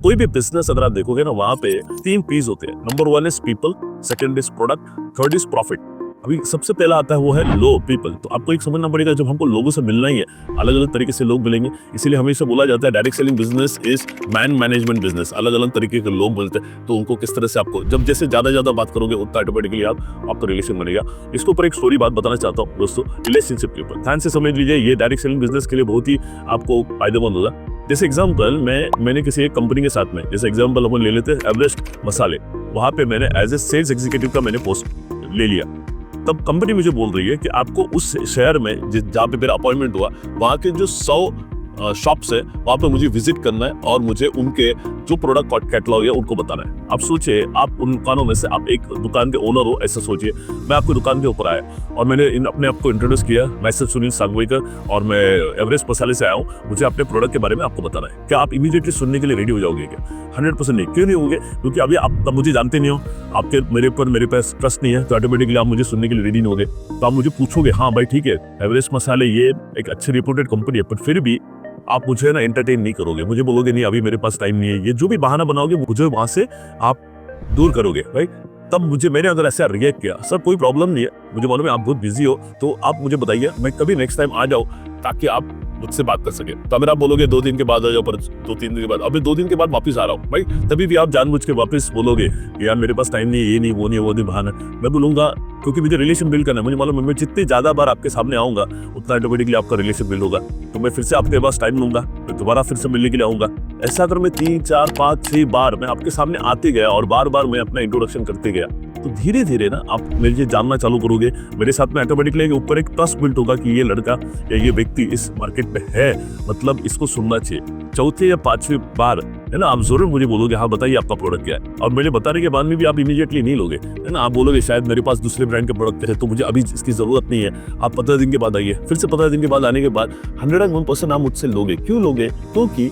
कोई भी बिजनेस अगर आप देखोगे ना, वहां पे 3 पीस होते हैं। Number 1 is people, second is product, third is profit. अभी सबसे पहला आता है वो है लो पीपल। तो आपको एक समझना पड़ेगा, जब हमको लोगों से मिलना ही है, अलग अलग तरीके से लोग मिलेंगे। इसीलिए हमेशा बोला जाता है direct selling business is man management business. अलग अलग तरीके के लोग मिलते हैं, तो उनको किस तरह से आपको जब जैसे ज्यादा बात करोगे उतना ऑटोमेटिकली आपका रिलेशन बनेगा। इसके ऊपर एक स्टोरी बात बताना चाहता हूँ दोस्तों, रिलेशनशिप के ऊपर। ध्यान से समझ लीजिए, ये डायरेक्ट सेलिंग बिजनेस के लिए बहुत ही आपको फायदेमंद होगा। जैसे एग्जाम्पल मैंने किसी एक कंपनी के साथ में, जैसे एग्जाम्पल अपन ले लेते हैं एवरेस्ट मसाले, वहां पे मैंने एज ए सेल्स एग्जीक्यूटिव का मैंने पोस्ट ले लिया। तब कंपनी मुझे बोल रही है कि आपको उस शहर में जहाँ पे मेरा अपॉइंटमेंट हुआ, वहाँ के जो 100 शॉप्स है, वहाँ पे मुझे विजिट करना है और मुझे उनके जो प्रोडक्ट कैटलॉग है उनको बताना है। आप सोचिए, आप उन दुकानों में से आप एक दुकान के ओनर हो, ऐसा सोचिए। मैं आपकी दुकान के ऊपर आया और मैंने अपने आप को इंट्रोड्यूस किया, मैं सुनील सांगवाईकर और मैं एवरेस्ट मसाले से आया हूँ, मुझे अपने प्रोडक्ट के बारे में आपको बताना है। क्या आप इमीडिएटली सुनने के लिए रेडी हो जाओगे क्या? 100% नहीं। क्यों नहीं होगे? क्योंकि अभी आप मुझे जानते नहीं हो, आपके मेरे पास ट्रस्ट नहीं है, तो ऑटोमेटिकली आप मुझे सुनने के लिए रेडी नहीं होगे। तो आप मुझे पूछोगे, हाँ भाई ठीक है, एवरेस्ट मसाले ये एक अच्छी रिपोर्टेड कंपनी है, पर फिर भी आप मुझे ना एंटरटेन नहीं करोगे। मुझे बोलोगे नहीं अभी मेरे पास टाइम नहीं है, ये जो भी बहाना बनाओगे मुझे वहां से आप दूर करोगे, राइट? तब मैंने अगर ऐसा रिएक्ट किया, सर कोई प्रॉब्लम नहीं है, मुझे मालूम है आप बहुत बिजी हो, तो आप मुझे बताइए, मैं कभी नेक्स्ट टाइम आ जाऊँ ताकि आप मुझसे बात कर सके। तो अगर आप बोलोगे 2 दिन के बाद आ जाओ, पर 2-3 दिन के बाद, अभी 2 दिन के बाद वापस आ रहा हूँ भाई, तभी भी आप जानबूझ के वापस बोलोगे यार मेरे पास टाइम नहीं है, ये नहीं वो नहीं बहाना। मैं बोलूंगा क्योंकि मुझे रिलेशन बिल्ड करना है, मुझे मालूम है मैं जितनी ज्यादा बार आपके सामने आऊंगा उतना ऑटोमेटिकली आपका रिलेशन बिल्ड होगा। तो मैं फिर से आपके पास टाइम लूंगा, मैं दोबारा फिर से मिलने के लिए आऊंगा। ऐसा अगर मैं 3, 4, 5, 6 बार मैं आपके सामने आते गया और बार मैं अपना इंट्रोडक्शन करते गया, तो धीरे धीरे ना आप मुझे जानना चालू करोगे, मेरे साथ में ऑटोमेटिकली ऊपर एक ट्रस्ट बिल्ड होगा कि ये लड़का या ये व्यक्ति इस मार्केट में है, मतलब इसको सुनना चाहिए। 4थे या 5वीं बार है ना, आप जरूर मुझे बोलोगे हाँ बताइए आपका प्रोडक्ट क्या है, और मेरे बताने के बाद में भी आप इमीडिएटली नहीं लोगे, है ना। आप बोलोगे शायद मेरे पास दूसरे ब्रांड के प्रोडक्ट है, तो मुझे अभी इसकी जरूरत नहीं है, आप 15 दिन के बाद आइए। फिर से 15 दिन के बाद आने के बाद 101% आप मुझसे लोगे। क्यों लोगे? क्योंकि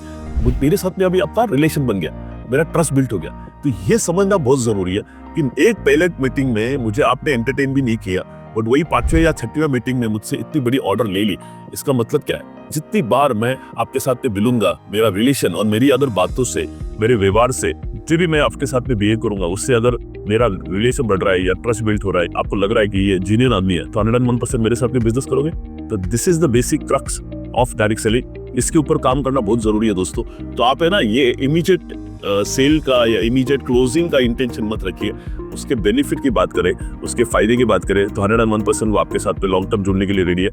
मेरे साथ में अभी आपका रिलेशन बन गया, मेरा ट्रस्ट बिल्ड हो गया। तो ये समझना बहुत जरूरी है कि एक पहले मीटिंग में मुझे आपने एंटरटेन भी नहीं किया, बट वही 5वें या 6वें मीटिंग में मुझसे इतनी बड़ी ऑर्डर ले ली। इसका मतलब क्या है? जितनी बार मैं आपके साथ में मिलूंगा, मेरा रिलेशन और मेरी अगर बातों से, मेरे व्यवहार से, जो भी मैं आपके साथ में बिहेव करूंगा, उससे अगर मेरा रिलेशन बढ़ रहा है या ट्रस्ट बिल्ड हो रहा है, आपको लग रहा है कि ये जेन्युइन आदमी है, तो 101% मेरे साथ में बिजनेस करोगे। तो this is the basic crux of direct selling. इसके ऊपर काम करना बहुत जरूरी है दोस्तों। तो आप है ना, ये इमीडिएट सेल का या इमीडिएट क्लोजिंग का इंटेंशन मत रखिए। उसके बेनिफिट की बात करें, उसके फायदे की बात करें, तो 101% वो आपके साथ में लॉन्ग टर्म जुड़ने के लिए रेडी है।